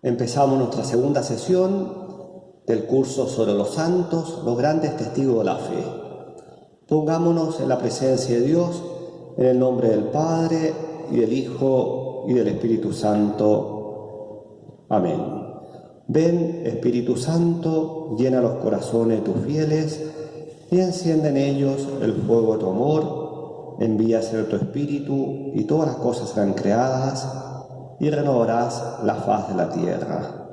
Empezamos nuestra segunda sesión del curso sobre los santos, los grandes testigos de la fe. Pongámonos en la presencia de Dios, en el nombre del Padre, y del Hijo, y del Espíritu Santo. Amén. Ven, Espíritu Santo, llena los corazones de tus fieles, y enciende en ellos el fuego de tu amor. Envía tu Espíritu, y todas las cosas serán creadas, y renovarás la faz de la tierra.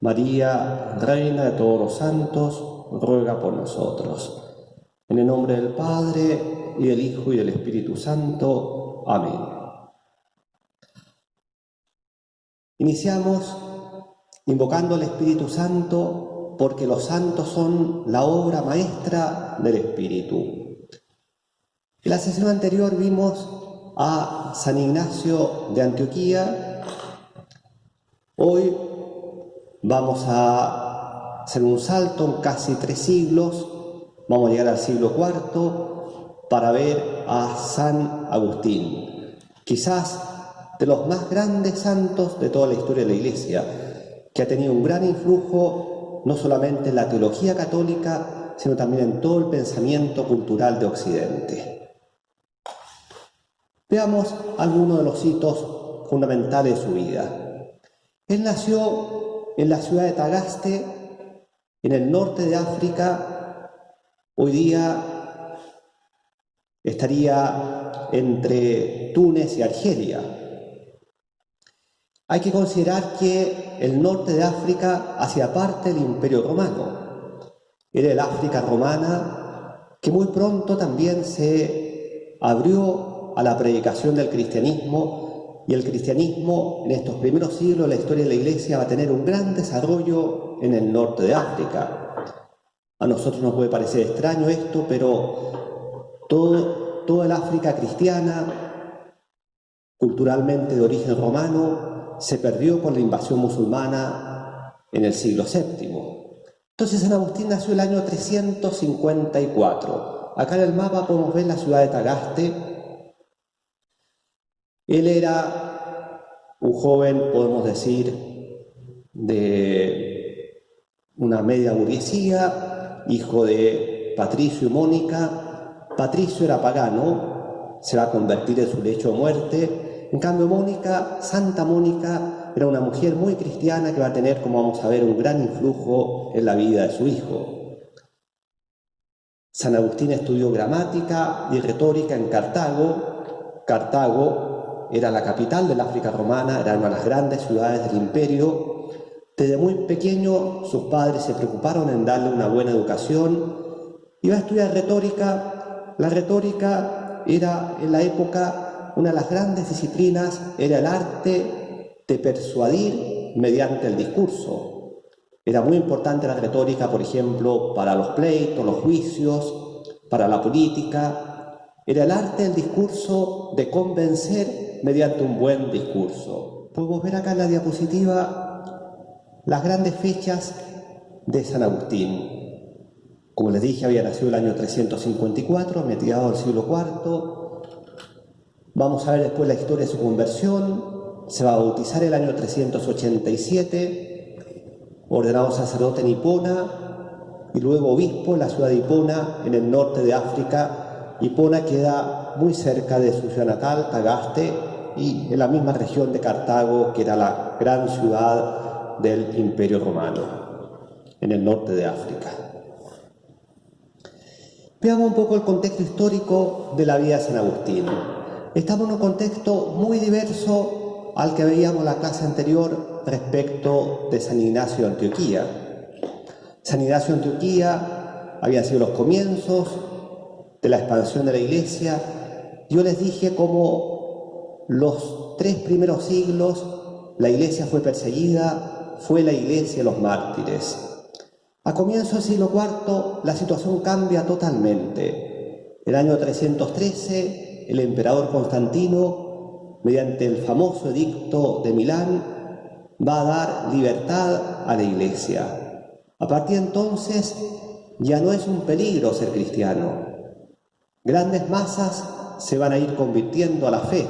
María, Reina de todos los santos, ruega por nosotros. En el nombre del Padre, y del Hijo, y del Espíritu Santo. Amén. Iniciamos invocando al Espíritu Santo, porque los santos son la obra maestra del Espíritu. En la sesión anterior vimos a San Ignacio de Antioquía. Hoy vamos a hacer un salto en casi 3 siglos. Vamos a llegar al siglo IV para ver a San Agustín, quizás de los más grandes santos de toda la historia de la Iglesia, que ha tenido un gran influjo no solamente en la teología católica, sino también en todo el pensamiento cultural de Occidente. Veamos algunos de los hitos fundamentales de su vida. Él nació en la ciudad de Tagaste, en el norte de África. Hoy día estaría entre Túnez y Argelia. Hay que considerar que el norte de África hacía parte del Imperio Romano. Era el África romana que muy pronto también se abrió a la predicación del cristianismo, y el cristianismo en estos primeros siglos de la historia de la Iglesia va a tener un gran desarrollo en el norte de África. A nosotros nos puede parecer extraño esto, pero toda el África cristiana, culturalmente de origen romano, se perdió con la invasión musulmana en el siglo VII. Entonces San Agustín nació el año 354. Acá en el mapa podemos ver la ciudad de Tagaste. Él era un joven, podemos decir, de una media burguesía, hijo de Patricio y Mónica. Patricio era pagano, se va a convertir en su lecho de muerte. En cambio, Mónica, Santa Mónica, era una mujer muy cristiana que va a tener, como vamos a ver, un gran influjo en la vida de su hijo. San Agustín estudió gramática y retórica en Cartago. Cartago era la capital del África romana, era una de las grandes ciudades del imperio. Desde muy pequeño sus padres se preocuparon en darle una buena educación. Iba a estudiar retórica. La retórica era en la época una de las grandes disciplinas, era el arte de persuadir mediante el discurso. Era muy importante la retórica, por ejemplo, para los pleitos, los juicios, para la política. Era el arte del discurso, de convencer mediante un buen discurso. Podemos ver acá en la diapositiva las grandes fechas de San Agustín. Como les dije, había nacido el año 354, mediados del siglo IV. Vamos a ver después la historia de su conversión. Se va a bautizar el año 387, ordenado sacerdote en Hipona y luego obispo en la ciudad de Hipona, en el norte de África. Hipona queda muy cerca de su ciudad natal, Tagaste, y en la misma región de Cartago, que era la gran ciudad del Imperio Romano, en el norte de África. Veamos un poco el contexto histórico de la vida de San Agustín. Estamos en un contexto muy diverso al que veíamos en la clase anterior respecto de San Ignacio de Antioquía. San Ignacio de Antioquía habían sido los comienzos de la expansión de la Iglesia. Yo les dije cómo los 3 primeros siglos la Iglesia fue perseguida, fue la Iglesia de los mártires. A comienzos del siglo IV la situación cambia totalmente. El año 313 el emperador Constantino, mediante el famoso edicto de Milán, va a dar libertad a la Iglesia. A partir de entonces ya no es un peligro ser cristiano. Grandes masas se van a ir convirtiendo a la fe.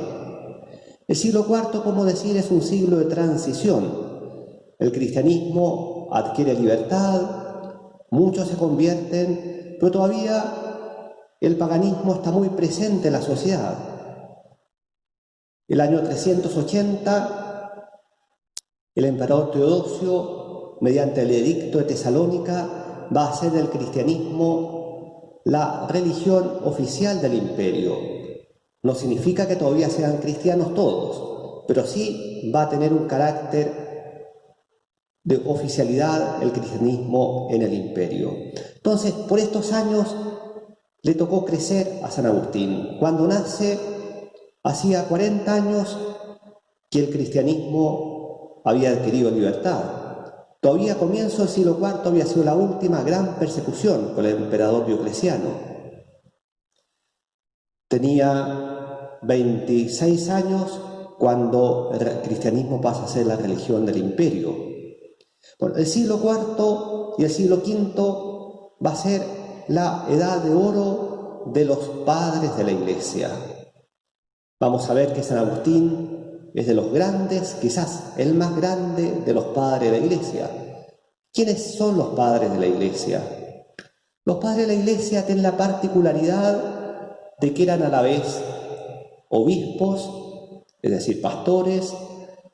El siglo IV, como decir, es un siglo de transición. El cristianismo adquiere libertad, muchos se convierten, pero todavía el paganismo está muy presente en la sociedad. El año 380, el emperador Teodosio, mediante el edicto de Tesalónica, va a hacer del cristianismo la religión oficial del imperio. No significa que todavía sean cristianos todos, pero sí va a tener un carácter de oficialidad el cristianismo en el imperio. Entonces, por estos años le tocó crecer a San Agustín. Cuando nace, hacía 40 años que el cristianismo había adquirido libertad. Todavía a comienzo del siglo IV había sido la última gran persecución con el emperador Diocleciano. Tenía 26 años cuando el cristianismo pasa a ser la religión del imperio. Bueno, el siglo IV y el siglo V va a ser la edad de oro de los padres de la Iglesia. Vamos a ver que San Agustín es de los grandes, quizás el más grande de los padres de la Iglesia. ¿Quiénes son los padres de la Iglesia? Los padres de la Iglesia tienen la particularidad de que eran a la vez obispos, es decir, pastores,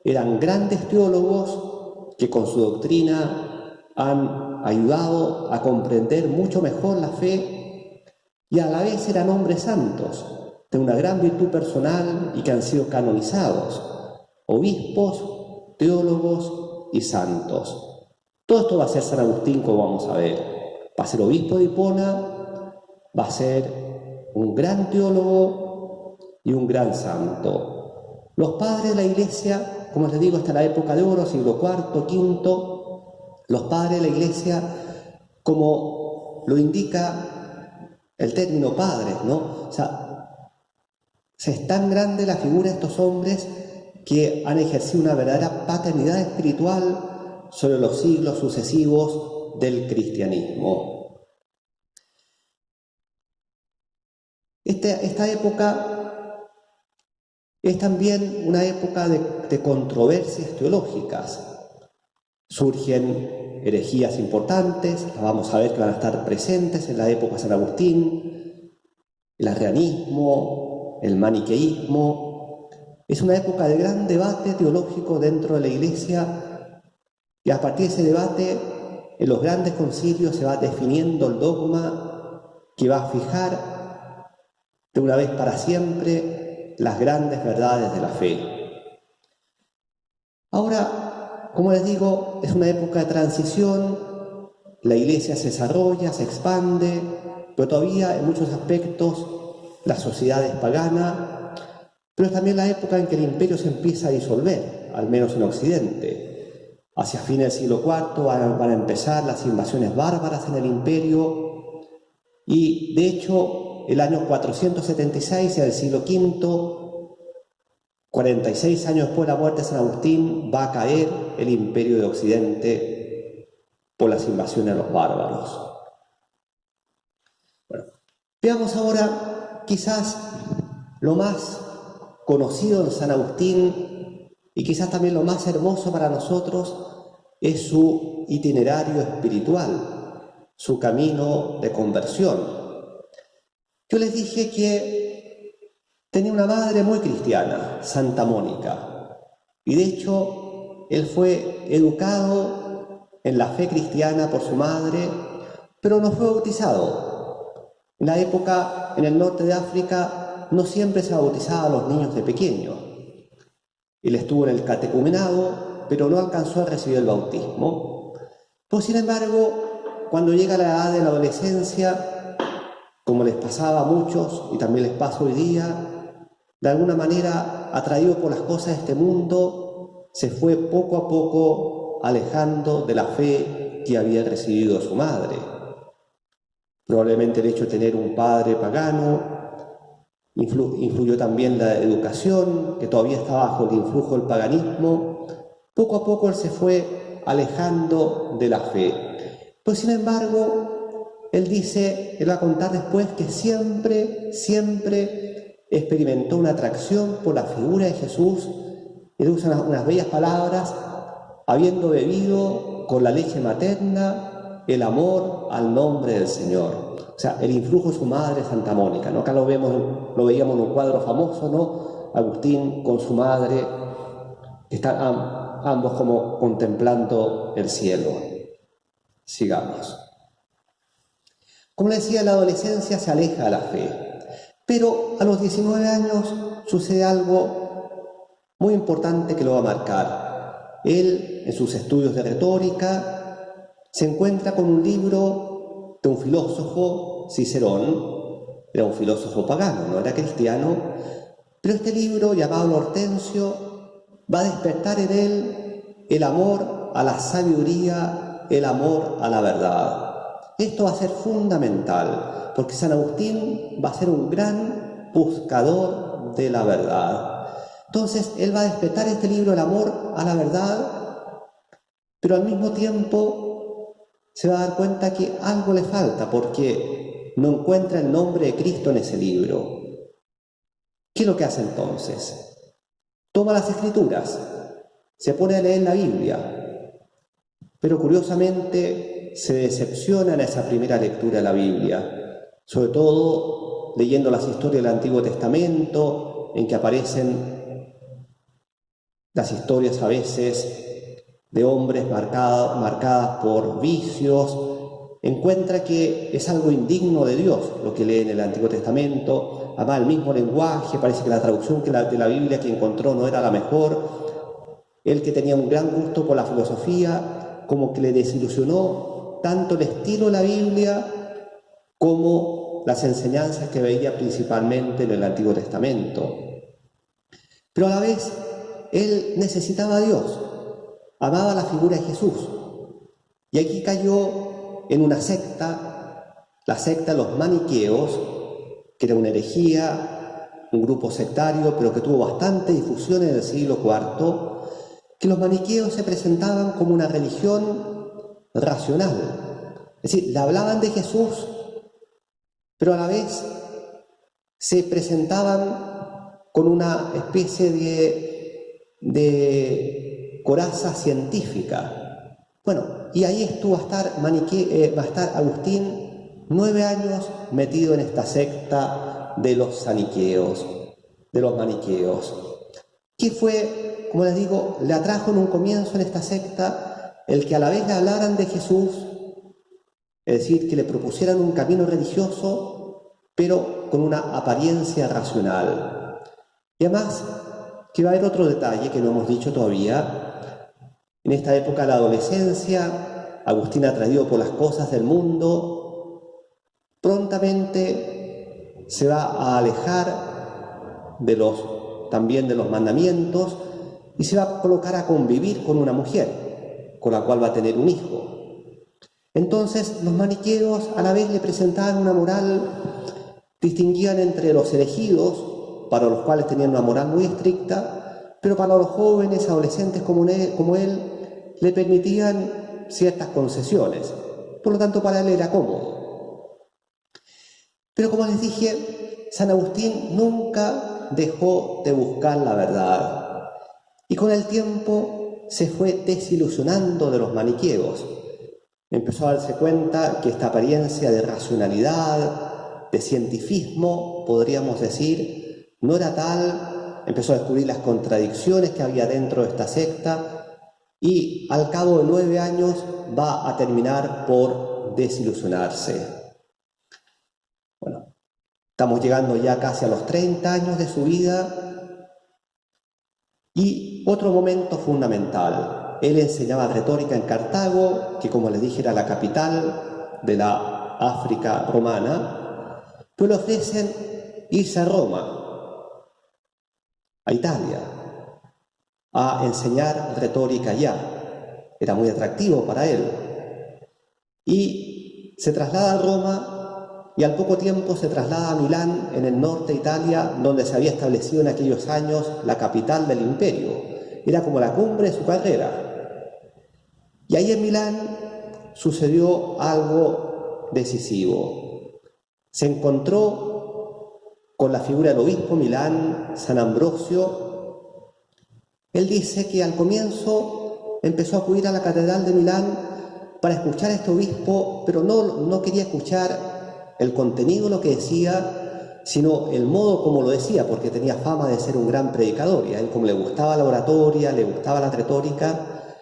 eran grandes teólogos que con su doctrina han ayudado a comprender mucho mejor la fe y a la vez eran hombres santos, de una gran virtud personal y que han sido canonizados, obispos, teólogos y santos. Todo esto va a ser San Agustín, como vamos a ver. Va a ser obispo de Hipona, va a ser un gran teólogo y un gran santo. Los padres de la Iglesia, como les digo, hasta la época de oro, siglo IV, V, los padres de la Iglesia, como lo indica el término padres, ¿no? O sea, es tan grande la figura de estos hombres que han ejercido una verdadera paternidad espiritual sobre los siglos sucesivos del cristianismo. Esta época es también una época de controversias teológicas. Surgen herejías importantes, vamos a ver que van a estar presentes en la época de San Agustín, el arrianismo, el maniqueísmo. Es una época de gran debate teológico dentro de la Iglesia y a partir de ese debate en los grandes concilios se va definiendo el dogma que va a fijar de una vez para siempre las grandes verdades de la fe. Ahora, como les digo, es una época de transición, la Iglesia se desarrolla, se expande, pero todavía en muchos aspectos la sociedad es pagana, pero es también la época en que el imperio se empieza a disolver, al menos en Occidente. Hacia fines del siglo IV van a empezar las invasiones bárbaras en el imperio y, de hecho, el año 476, en el siglo V, 46 años después de la muerte de San Agustín, va a caer el imperio de Occidente por las invasiones de los bárbaros. Bueno, veamos ahora quizás lo más conocido de San Agustín y quizás también lo más hermoso para nosotros es su itinerario espiritual, su camino de conversión. Yo les dije que tenía una madre muy cristiana, Santa Mónica, y de hecho él fue educado en la fe cristiana por su madre, pero no fue bautizado. En la época, en el norte de África, no siempre se bautizaba a los niños de pequeños. Él estuvo en el catecumenado, pero no alcanzó a recibir el bautismo. Pues, sin embargo, cuando llega la edad de la adolescencia, como les pasaba a muchos y también les pasa hoy día, de alguna manera, atraído por las cosas de este mundo, se fue poco a poco alejando de la fe que había recibido de su madre. Probablemente el hecho de tener un padre pagano influyó también la educación, que todavía estaba bajo el influjo del paganismo. Poco a poco él se fue alejando de la fe. Pues, sin embargo, él va a contar después que siempre experimentó una atracción por la figura de Jesús. Él usa unas bellas palabras: habiendo bebido con la leche materna el amor al nombre del Señor. O sea, el influjo de su madre, Santa Mónica, ¿no? Acá lo veíamos en un cuadro famoso, ¿no? Agustín con su madre, están ambos como contemplando el cielo. Sigamos. Como les decía, la adolescencia se aleja de la fe, pero a los 19 años sucede algo muy importante que lo va a marcar. Él, en sus estudios de retórica, se encuentra con un libro de un filósofo, Cicerón. Era un filósofo pagano, no era cristiano, pero este libro, llamado El Hortensio, va a despertar en él el amor a la sabiduría, el amor a la verdad. Esto va a ser fundamental, porque San Agustín va a ser un gran buscador de la verdad. Entonces, él va a despertar este libro, el amor a la verdad, pero al mismo tiempo se va a dar cuenta que algo le falta, porque no encuentra el nombre de Cristo en ese libro. ¿Qué es lo que hace entonces? Toma las Escrituras, se pone a leer la Biblia, pero curiosamente se decepciona en esa primera lectura de la Biblia, sobre todo leyendo las historias del Antiguo Testamento, en que aparecen las historias a veces de hombres marcadas por vicios. Encuentra que es algo indigno de Dios lo que lee en el Antiguo Testamento. Además, el mismo lenguaje, parece que la traducción de la Biblia que encontró no era la mejor. Él, que tenía un gran gusto por la filosofía, como que le desilusionó tanto el estilo de la Biblia como las enseñanzas que veía principalmente en el Antiguo Testamento. Pero a la vez, él necesitaba a Dios, amaba la figura de Jesús. Y aquí cayó en una secta, la secta de los maniqueos, que era una herejía, un grupo sectario, pero que tuvo bastante difusión en el siglo IV, que los maniqueos se presentaban como una religión racional. Es decir, le hablaban de Jesús, pero a la vez se presentaban con una especie de coraza científica. Bueno, y ahí va a estar Agustín 9 años metido en esta secta de los maniqueos. ¿Qué fue? Como les digo, le atrajo en un comienzo en esta secta el que a la vez le hablaran de Jesús, es decir, que le propusieran un camino religioso, pero con una apariencia racional. Y además, que va a haber otro detalle que no hemos dicho todavía. En esta época de la adolescencia, Agustín, atraído por las cosas del mundo, prontamente se va a alejar también de los mandamientos, y se va a colocar a convivir con una mujer, con la cual va a tener un hijo. Entonces, los maniqueos a la vez le presentaban una moral, distinguían entre los elegidos, para los cuales tenían una moral muy estricta, pero para los jóvenes, adolescentes como él, le permitían ciertas concesiones. Por lo tanto, para él era cómodo. Pero como les dije, San Agustín nunca dejó de buscar la verdad. Y con el tiempo se fue desilusionando de los maniqueos. Empezó a darse cuenta que esta apariencia de racionalidad, de cientifismo, podríamos decir, no era tal. Empezó a descubrir las contradicciones que había dentro de esta secta, y al cabo de 9 años va a terminar por desilusionarse. Bueno, estamos llegando ya casi a los 30 años de su vida. Y otro momento fundamental: él enseñaba retórica en Cartago, que, como les dije, era la capital de la África romana, pero le ofrecen irse a Roma, a Italia, a enseñar retórica allá. Era muy atractivo para él. Y se traslada a Roma, y al poco tiempo se traslada a Milán, en el norte de Italia, donde se había establecido en aquellos años la capital del imperio. Era como la cumbre de su carrera. Y ahí en Milán sucedió algo decisivo. Se encontró con la figura del obispo Milán, San Ambrosio. Él dice que al comienzo empezó a acudir a la catedral de Milán para escuchar a este obispo, pero no quería escuchar el contenido, lo que decía, sino el modo como lo decía, porque tenía fama de ser un gran predicador, y a él como le gustaba la oratoria, le gustaba la retórica,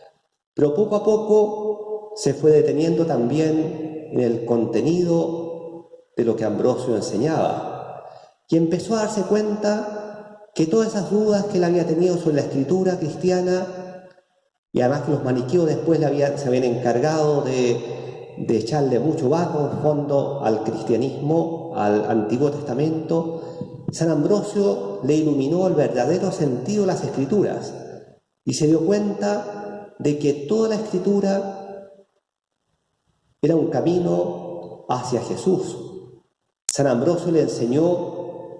pero poco a poco se fue deteniendo también en el contenido de lo que Ambrosio enseñaba, y empezó a darse cuenta que todas esas dudas que él había tenido sobre la escritura cristiana, y además que los maniqueos después se habían encargado de echarle mucho barro en fondo al cristianismo, al Antiguo Testamento, San Ambrosio le iluminó el verdadero sentido de las escrituras y se dio cuenta de que toda la escritura era un camino hacia Jesús. San Ambrosio le enseñó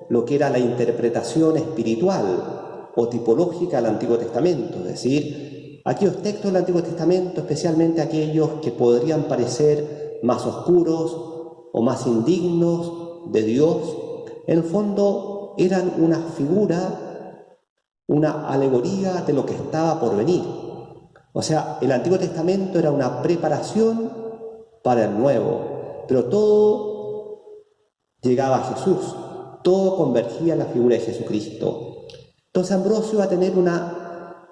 lo que era la interpretación espiritual o tipológica del Antiguo Testamento, es decir, aquellos textos del Antiguo Testamento, especialmente aquellos que podrían parecer más oscuros o más indignos de Dios, en el fondo eran una figura, una alegoría de lo que estaba por venir. O sea, el Antiguo Testamento era una preparación para el Nuevo, pero todo llegaba a Jesús, todo convergía en la figura de Jesucristo. Entonces Ambrosio va a tener una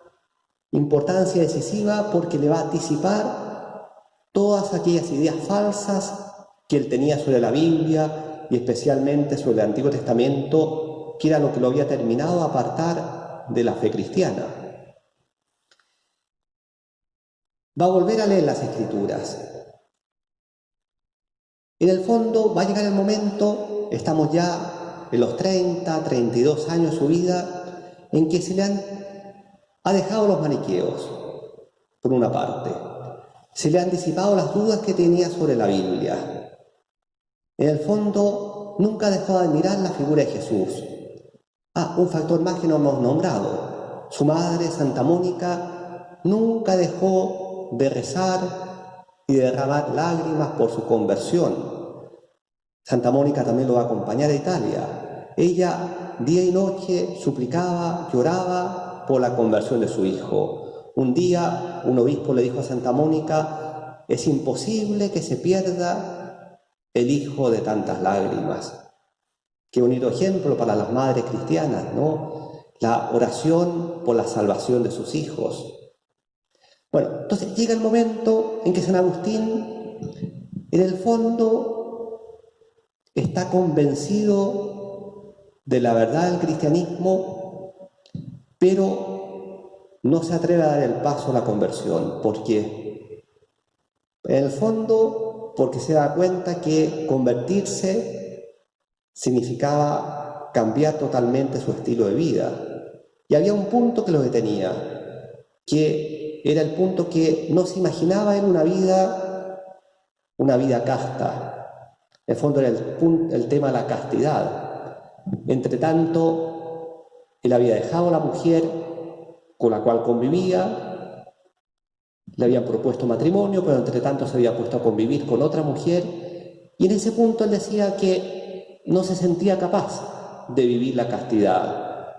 importancia decisiva porque le va a disipar todas aquellas ideas falsas que él tenía sobre la Biblia y especialmente sobre el Antiguo Testamento, que era lo que lo había terminado de apartar de la fe cristiana. Va a volver a leer las Escrituras. En el fondo va a llegar el momento, estamos ya en los 30, 32 años de su vida, en que se le ha dejado los maniqueos, por una parte. Se le han disipado las dudas que tenía sobre la Biblia. En el fondo, nunca dejó de admirar la figura de Jesús. Un factor más que no hemos nombrado. Su madre, Santa Mónica, nunca dejó de rezar y de derramar lágrimas por su conversión. Santa Mónica también lo va a acompañar a Italia. Ella día y noche suplicaba, lloraba por la conversión de su hijo. Un día un obispo le dijo a Santa Mónica: es imposible que se pierda el hijo de tantas lágrimas. Qué bonito ejemplo para las madres cristianas, ¿no? La oración por la salvación de sus hijos. Bueno, entonces llega el momento en que San Agustín, en el fondo, está convencido de la verdad del cristianismo, pero no se atreve a dar el paso a la conversión. ¿Por qué? En el fondo, porque se da cuenta que convertirse significaba cambiar totalmente su estilo de vida. Y había un punto que lo detenía, que era el punto que no se imaginaba en una vida casta. En el fondo era el tema de la castidad. Entre tanto, él había dejado a la mujer con la cual convivía, le habían propuesto matrimonio, pero entre tanto se había puesto a convivir con otra mujer, y en ese punto él decía que no se sentía capaz de vivir la castidad.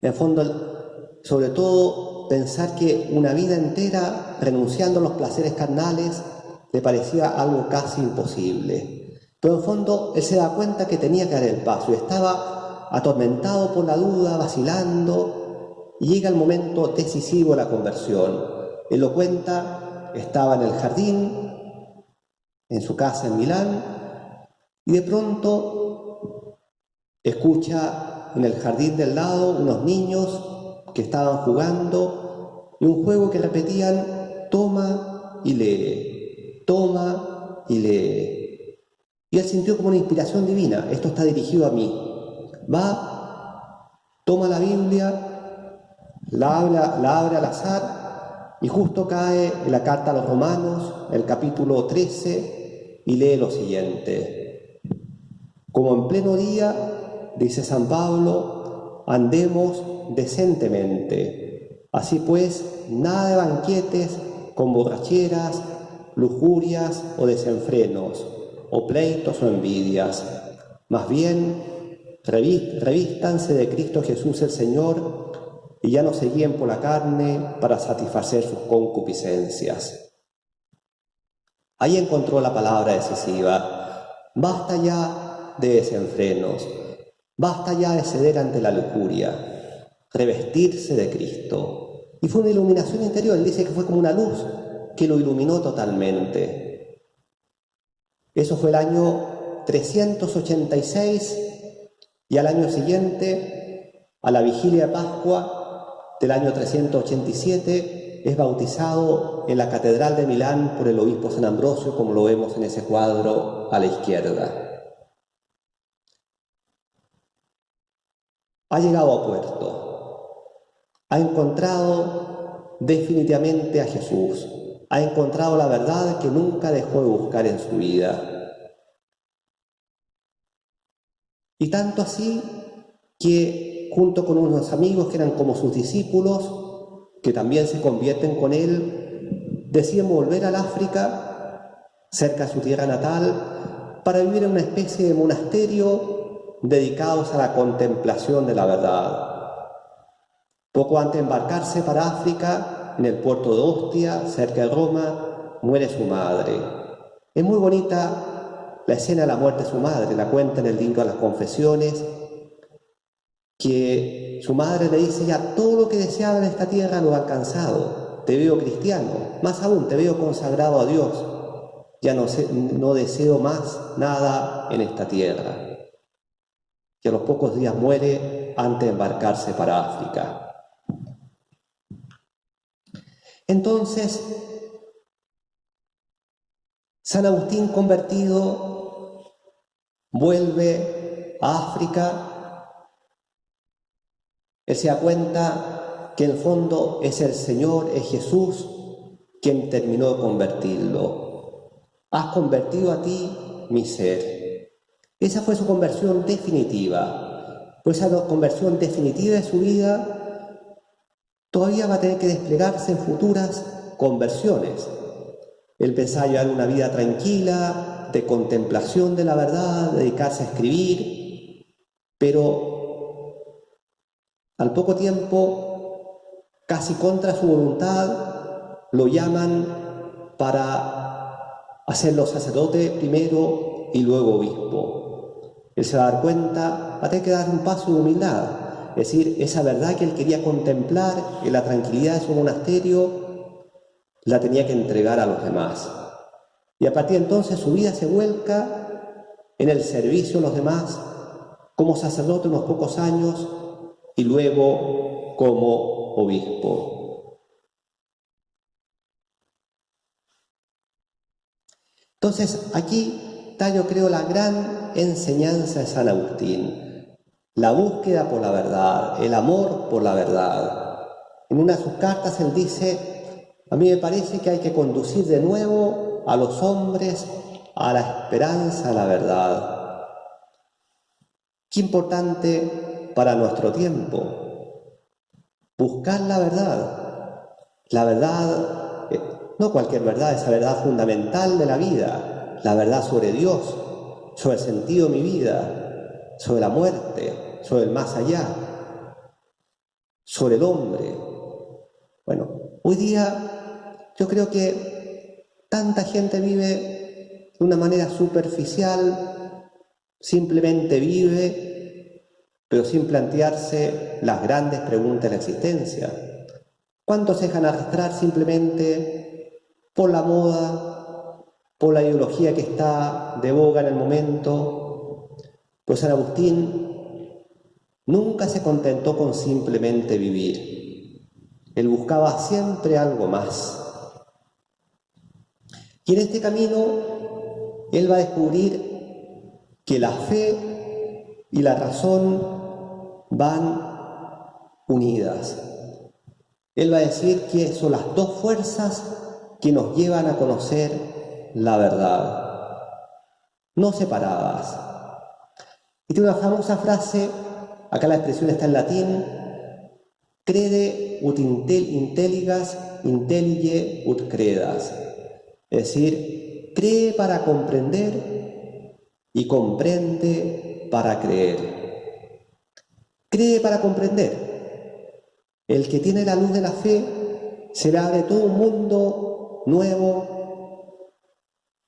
En el fondo, sobre todo, pensar que una vida entera renunciando a los placeres carnales le parecía algo casi imposible. Pero en el fondo él se da cuenta que tenía que dar el paso y estaba atormentado por la duda, vacilando, y llega el momento decisivo de la conversión. Él lo cuenta, estaba en el jardín, en su casa en Milán, y de pronto escucha en el jardín del lado unos niños que estaban jugando y un juego que repetían: toma y lee, toma y lee. Y él sintió como una inspiración divina: esto está dirigido a mí. Va, toma la Biblia, la abre al azar y justo cae en la carta a los Romanos, el capítulo 13, y lee lo siguiente: como en pleno día, dice San Pablo, andemos decentemente. Así pues, nada de banquetes con borracheras, lujurias o desenfrenos, o pleitos o envidias. Más bien, Revístanse de Cristo Jesús el Señor y ya no se guíen por la carne para satisfacer sus concupiscencias. Ahí encontró la palabra decisiva. Basta ya de desenfrenos, basta ya de ceder ante la lujuria, revestirse de Cristo. Y fue una iluminación interior, él dice que fue como una luz que lo iluminó totalmente. Eso fue el año 386 y al año siguiente, a la vigilia de Pascua del año 387, es bautizado en la Catedral de Milán por el obispo San Ambrosio, como lo vemos en ese cuadro a la izquierda. Ha llegado a puerto, ha encontrado definitivamente a Jesús, ha encontrado la verdad que nunca dejó de buscar en su vida. Y tanto así que junto con unos amigos que eran como sus discípulos, que también se convierten con él, deciden volver al África, cerca de su tierra natal, para vivir en una especie de monasterio dedicados a la contemplación de la verdad. Poco antes de embarcarse para África, en el puerto de Ostia, cerca de Roma, muere su madre. Es muy bonita la escena de la muerte de su madre, la cuenta en el libro de las Confesiones, que su madre le dice: ya todo lo que deseaba en esta tierra lo ha alcanzado, te veo cristiano, más aún te veo consagrado a Dios, ya no deseo más nada en esta tierra. Y a los pocos días muere antes de embarcarse para África. Entonces, San Agustín convertido vuelve a África. Él se da cuenta que en el fondo es el Señor, es Jesús quien terminó de convertirlo. Has convertido a ti mi ser. Esa fue su conversión definitiva. Pues esa conversión definitiva de su vida todavía va a tener que desplegarse en futuras conversiones. Él pensaba llevar una vida tranquila, de contemplación de la verdad, dedicarse a escribir, pero al poco tiempo, casi contra su voluntad, lo llaman para hacerlo sacerdote primero y luego obispo. Él se va a dar cuenta, va a tener que dar un paso de humildad, es decir, esa verdad que él quería contemplar en la tranquilidad de su monasterio, la tenía que entregar a los demás. Y a partir de entonces su vida se vuelca en el servicio a los demás, como sacerdote unos pocos años, y luego como obispo. Entonces, aquí está, yo creo, la gran enseñanza de San Agustín, la búsqueda por la verdad, el amor por la verdad. En una de sus cartas él dice: a mí me parece que hay que conducir de nuevo a los hombres a la esperanza de la verdad. Qué importante para nuestro tiempo, buscar la verdad, no cualquier verdad, esa verdad fundamental de la vida, la verdad sobre Dios, sobre el sentido de mi vida, sobre la muerte, sobre el más allá, sobre el hombre. Bueno, hoy día yo creo que tanta gente vive de una manera superficial, simplemente vive, pero sin plantearse las grandes preguntas de la existencia. ¿Cuántos se dejan arrastrar simplemente por la moda, por la ideología que está de boga en el momento? Pues San Agustín nunca se contentó con simplemente vivir. Él buscaba siempre algo más. Y en este camino él va a descubrir que la fe y la razón van unidas. Él va a decir que son las dos fuerzas que nos llevan a conocer la verdad, no separadas. Y tiene una famosa frase, acá la expresión está en latín: crede ut intelligas, intellige ut credas. Es decir, cree para comprender y comprende para creer. cree para comprender. El que tiene la luz de la fe se le abre todo un mundo nuevo,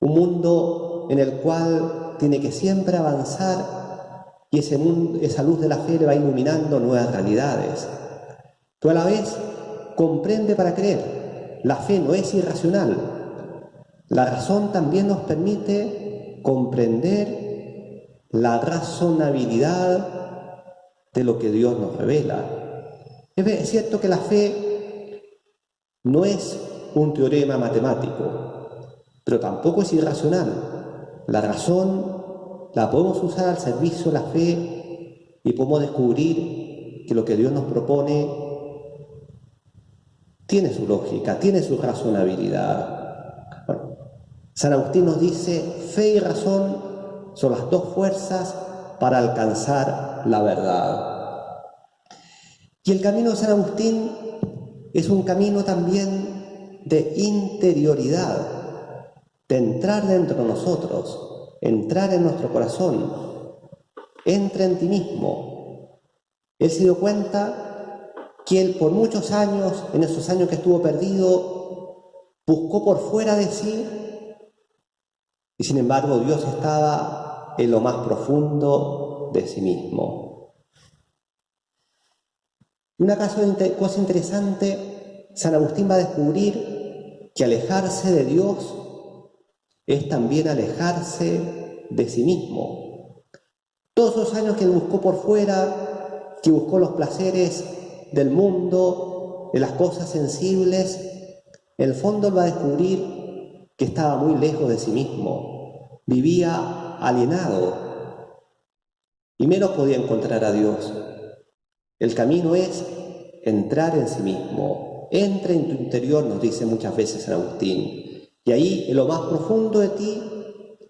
un mundo en el cual tiene que siempre avanzar, y ese mundo, esa luz de la fe le va iluminando nuevas realidades. Pero a la vez comprende para creer. La fe no es irracional. La razón también nos permite comprender la razonabilidad de lo que Dios nos revela. Es cierto que la fe no es un teorema matemático, pero tampoco es irracional. La razón la podemos usar al servicio de la fe y podemos descubrir que lo que Dios nos propone tiene su lógica, tiene su razonabilidad. Bueno, San Agustín nos dice, fe y razón son las dos fuerzas para alcanzar la verdad. Y el camino de San Agustín es un camino también de interioridad, de entrar dentro de nosotros, entrar en nuestro corazón. Entra en ti mismo. Él se dio cuenta que él por muchos años, en esos años que estuvo perdido, buscó por fuera de sí, y sin embargo Dios estaba en lo más profundo de sí mismo. Una cosa interesante, San Agustín va a descubrir que alejarse de Dios es también alejarse de sí mismo. Todos esos años que él buscó por fuera, que buscó los placeres del mundo, de las cosas sensibles, en el fondo él va a descubrir que estaba muy lejos de sí mismo, vivía alienado y menos podía encontrar a Dios. El camino es entrar en sí mismo. Entra en tu interior, nos dice muchas veces San Agustín, y ahí en lo más profundo de ti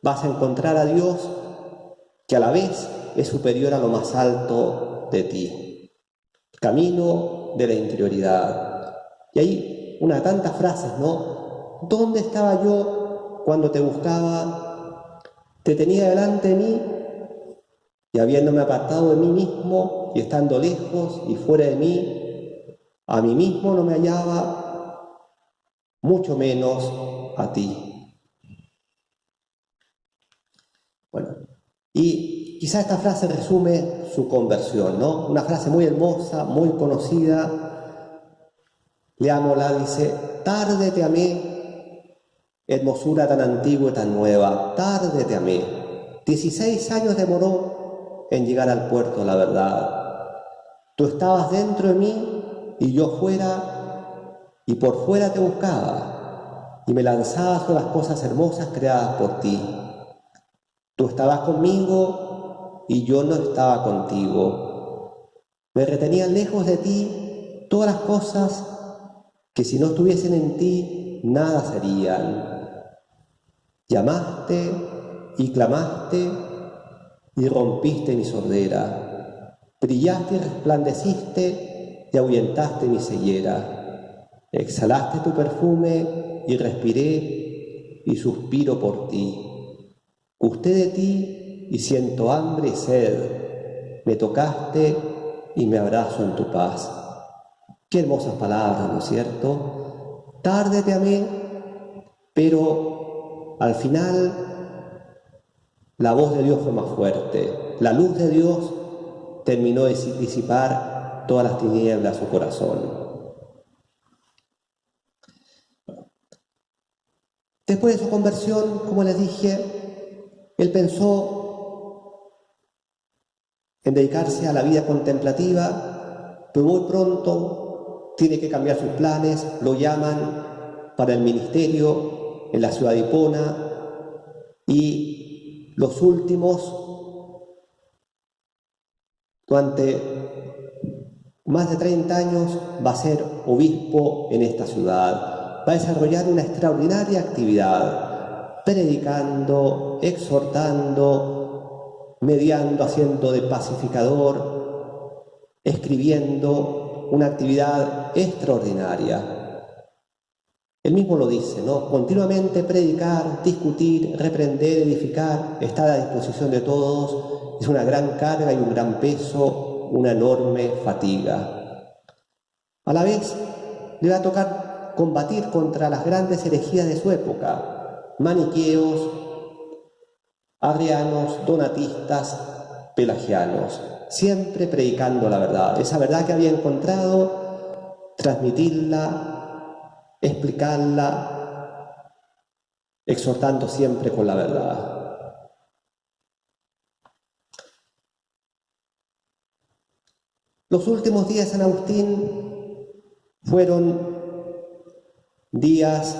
vas a encontrar a Dios, que a la vez es superior a lo más alto de ti. Camino de la interioridad. Y hay una de tantas frases, ¿no? ¿Dónde estaba yo cuando te buscaba? Te tenía delante de mí, y habiéndome apartado de mí mismo y estando lejos y fuera de mí, a mí mismo no me hallaba, mucho menos a ti. Bueno, y quizá esta frase resume su conversión, ¿no? Una frase muy hermosa, muy conocida. Leámosla, dice: tarde te amé, hermosura tan antigua y tan nueva, tarde te amé. 16 años demoró en llegar al puerto de la verdad. Tú estabas dentro de mí y yo fuera, y por fuera te buscaba, y me lanzaba sobre las cosas hermosas creadas por ti. Tú estabas conmigo y yo no estaba contigo. Me retenían lejos de ti todas las cosas que si no estuviesen en ti, nada serían. Llamaste y clamaste y rompiste mi sordera. Brillaste y resplandeciste y ahuyentaste mi ceguera. Exhalaste tu perfume y respiré y suspiro por ti. Gusté de ti y siento hambre y sed. Me tocaste y me abrazo en tu paz. Qué hermosas palabras, ¿no es cierto? Tarde te amé, pero al final la voz de Dios fue más fuerte. La luz de Dios terminó de disipar todas las tinieblas de su corazón. Después de su conversión, como les dije, él pensó en dedicarse a la vida contemplativa, pero muy pronto tiene que cambiar sus planes. Lo llaman para el ministerio en la ciudad de Hipona, y los últimos, durante más de 30 años, va a ser obispo en esta ciudad. Va a desarrollar una extraordinaria actividad, predicando, exhortando, mediando, haciendo de pacificador, escribiendo, una actividad extraordinaria. Él mismo lo dice, ¿no? Continuamente predicar, discutir, reprender, edificar, estar a disposición de todos, es una gran carga y un gran peso una enorme fatiga. A la vez, le va a tocar combatir contra las grandes herejías de su época, maniqueos, arrianos, donatistas, pelagianos, siempre predicando la verdad, esa verdad que había encontrado, transmitirla, explicarla, exhortando siempre con la verdad. Los últimos días de San Agustín fueron días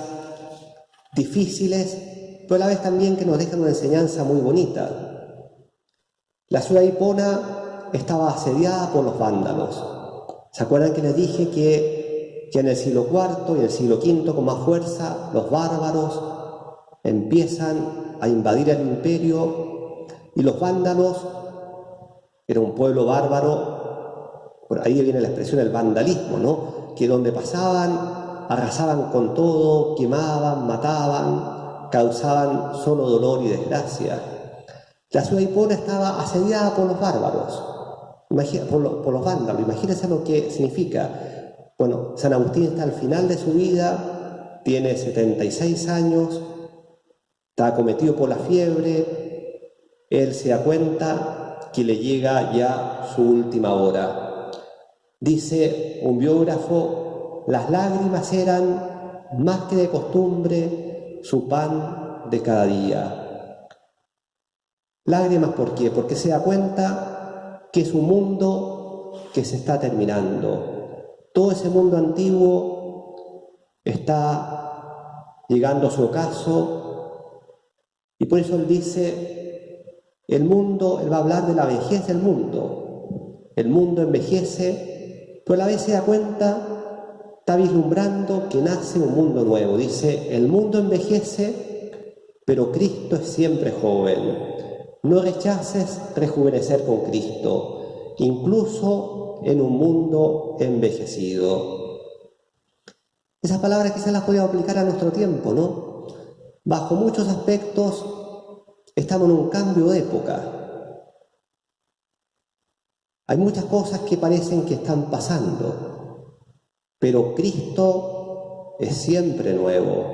difíciles, pero a la vez también que nos dejan una enseñanza muy bonita. La ciudad de Hipona estaba asediada por los vándalos. ¿Se acuerdan que les dije que en el siglo IV y el siglo V, con más fuerza, los bárbaros empiezan a invadir el imperio y los vándalos, era un pueblo bárbaro, por ahí viene la expresión del vandalismo, ¿no? Que donde pasaban, arrasaban con todo, quemaban, mataban, causaban solo dolor y desgracia. La ciudad de Hipona estaba asediada por los bárbaros, por los vándalos. Imagínense lo que significa. Bueno, San Agustín está al final de su vida, tiene 76 años, está acometido por la fiebre, él se da cuenta que le llega ya su última hora. Dice un biógrafo, las lágrimas eran, más que de costumbre, su pan de cada día. Lágrimas, ¿por qué? Porque se da cuenta que es un mundo que se está terminando. Todo ese mundo antiguo está llegando a su ocaso y por eso él dice, él va a hablar de la vejez del mundo. El mundo envejece, pero a la vez se da cuenta, está vislumbrando que nace un mundo nuevo. Dice, el mundo envejece, pero Cristo es siempre joven. No rechaces rejuvenecer con Cristo, incluso en un mundo envejecido. Esas palabras quizás las podemos aplicar a nuestro tiempo, ¿no? Bajo muchos aspectos estamos en un cambio de época. Hay muchas cosas que parecen que están pasando, pero Cristo es siempre nuevo.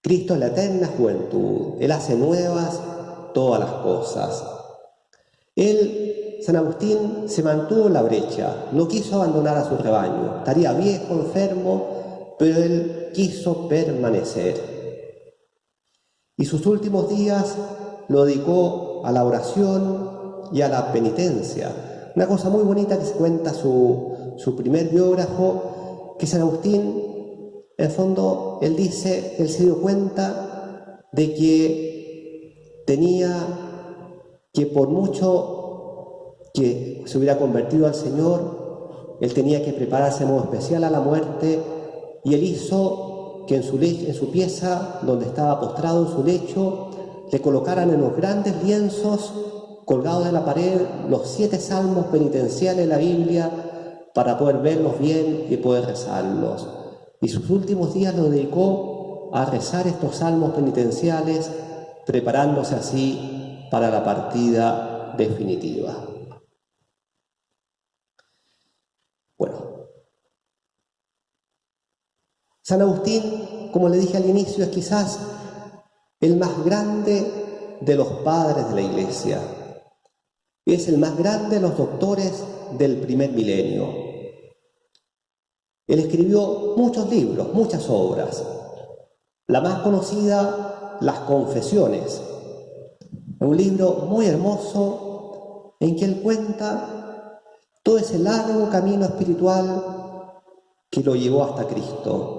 Cristo es la eterna juventud. Él hace nuevas todas las cosas. Él, San Agustín, se mantuvo en la brecha, no quiso abandonar a su rebaño. Estaría viejo, enfermo, pero él quiso permanecer. Y sus últimos días lo dedicó a la oración y a la penitencia. Una cosa muy bonita que se cuenta su primer biógrafo, que San Agustín, en el fondo, él dice, él se dio cuenta de que tenía que por mucho que se hubiera convertido al Señor, él tenía que prepararse de modo especial a la muerte, y él hizo que en su pieza, donde estaba postrado en su lecho, le colocaran en los grandes lienzos colgados de la pared los 7 salmos penitenciales de la Biblia para poder verlos bien y poder rezarlos. Y sus últimos días los dedicó a rezar estos salmos penitenciales, preparándose así para la partida definitiva. Bueno, San Agustín, como le dije al inicio, es quizás el más grande de los padres de la Iglesia. Es el más grande de los doctores del primer milenio. Él escribió muchos libros, muchas obras. La más conocida, Las Confesiones. Un libro muy hermoso en que él cuenta todo ese largo camino espiritual que lo llevó hasta Cristo.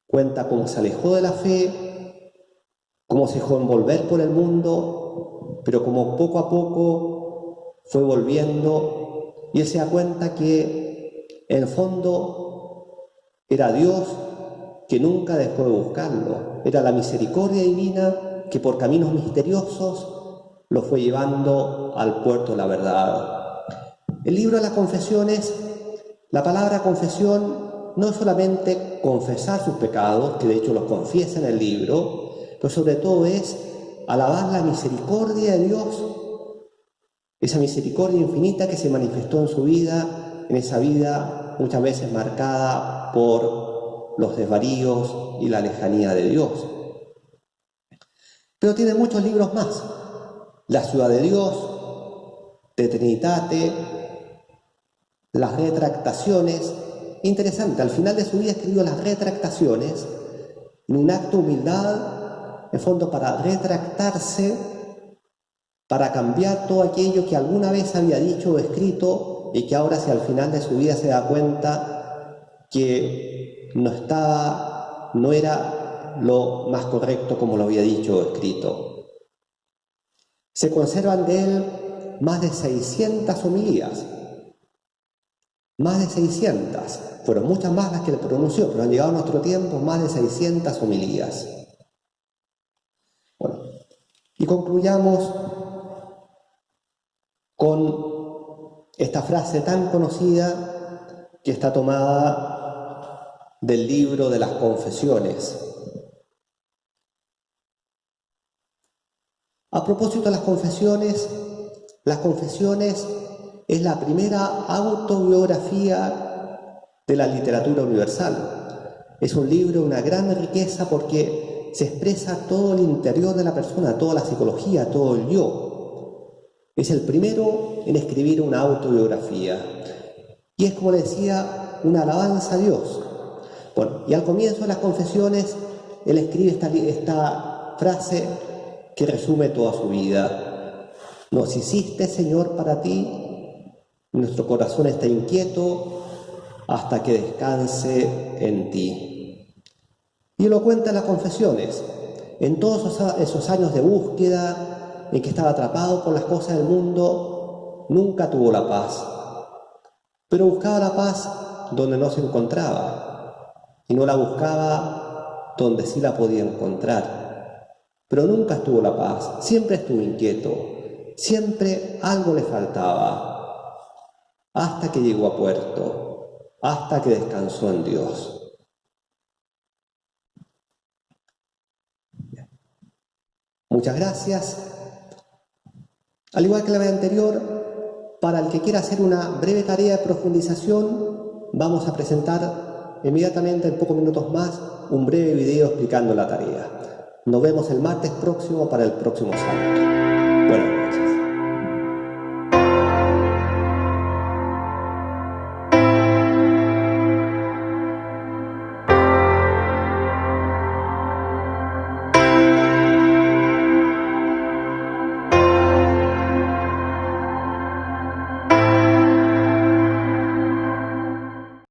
Cuenta cómo se alejó de la fe, cómo se dejó envolver por el mundo, pero como poco a poco fue volviendo, y él se da cuenta que en el fondo era Dios que nunca dejó de buscarlo, era la misericordia divina que por caminos misteriosos lo fue llevando al puerto de la verdad. El libro de las confesiones, la palabra confesión no es solamente confesar sus pecados, que de hecho los confiesa en el libro, pero sobre todo es alabar la misericordia de Dios esa misericordia infinita que se manifestó en su vida, en esa vida muchas veces marcada por los desvaríos y la lejanía de Dios. Pero tiene muchos libros más. La ciudad de Dios, De Trinitate, las retractaciones. Interesante, al final de su vida escribió las retractaciones en un acto de humildad, en fondo para retractarse, para cambiar todo aquello que alguna vez había dicho o escrito y que ahora, si al final de su vida se da cuenta que no era lo más correcto como lo había dicho o escrito. Se conservan de él más de 600 homilías. Más de 600. Fueron muchas más las que le pronunció, pero han llegado a nuestro tiempo más de 600 homilías. Bueno, y concluyamos con esta frase tan conocida que está tomada del libro de las Confesiones. A propósito de las confesiones es la primera autobiografía de la literatura universal. Es un libro de una gran riqueza porque se expresa todo el interior de la persona, toda la psicología, todo el yo. Es el primero en escribir una autobiografía. Y es, como decía, una alabanza a Dios. Bueno, y al comienzo de las confesiones, él escribe esta frase que resume toda su vida. Nos hiciste, Señor, para ti. Nuestro corazón está inquieto hasta que descanse en ti. Y lo cuenta en las confesiones. En todos esos años de búsqueda, en que estaba atrapado por las cosas del mundo, nunca tuvo la paz. Pero buscaba la paz donde no se encontraba. Y no la buscaba donde sí la podía encontrar. Pero nunca estuvo la paz. Siempre estuvo inquieto. Siempre algo le faltaba. Hasta que llegó a puerto, hasta que descansó en Dios. Muchas gracias. Al igual que la vez anterior, para el que quiera hacer una breve tarea de profundización, vamos a presentar inmediatamente, en pocos minutos más, un breve video explicando la tarea. Nos vemos el martes próximo para el próximo sábado.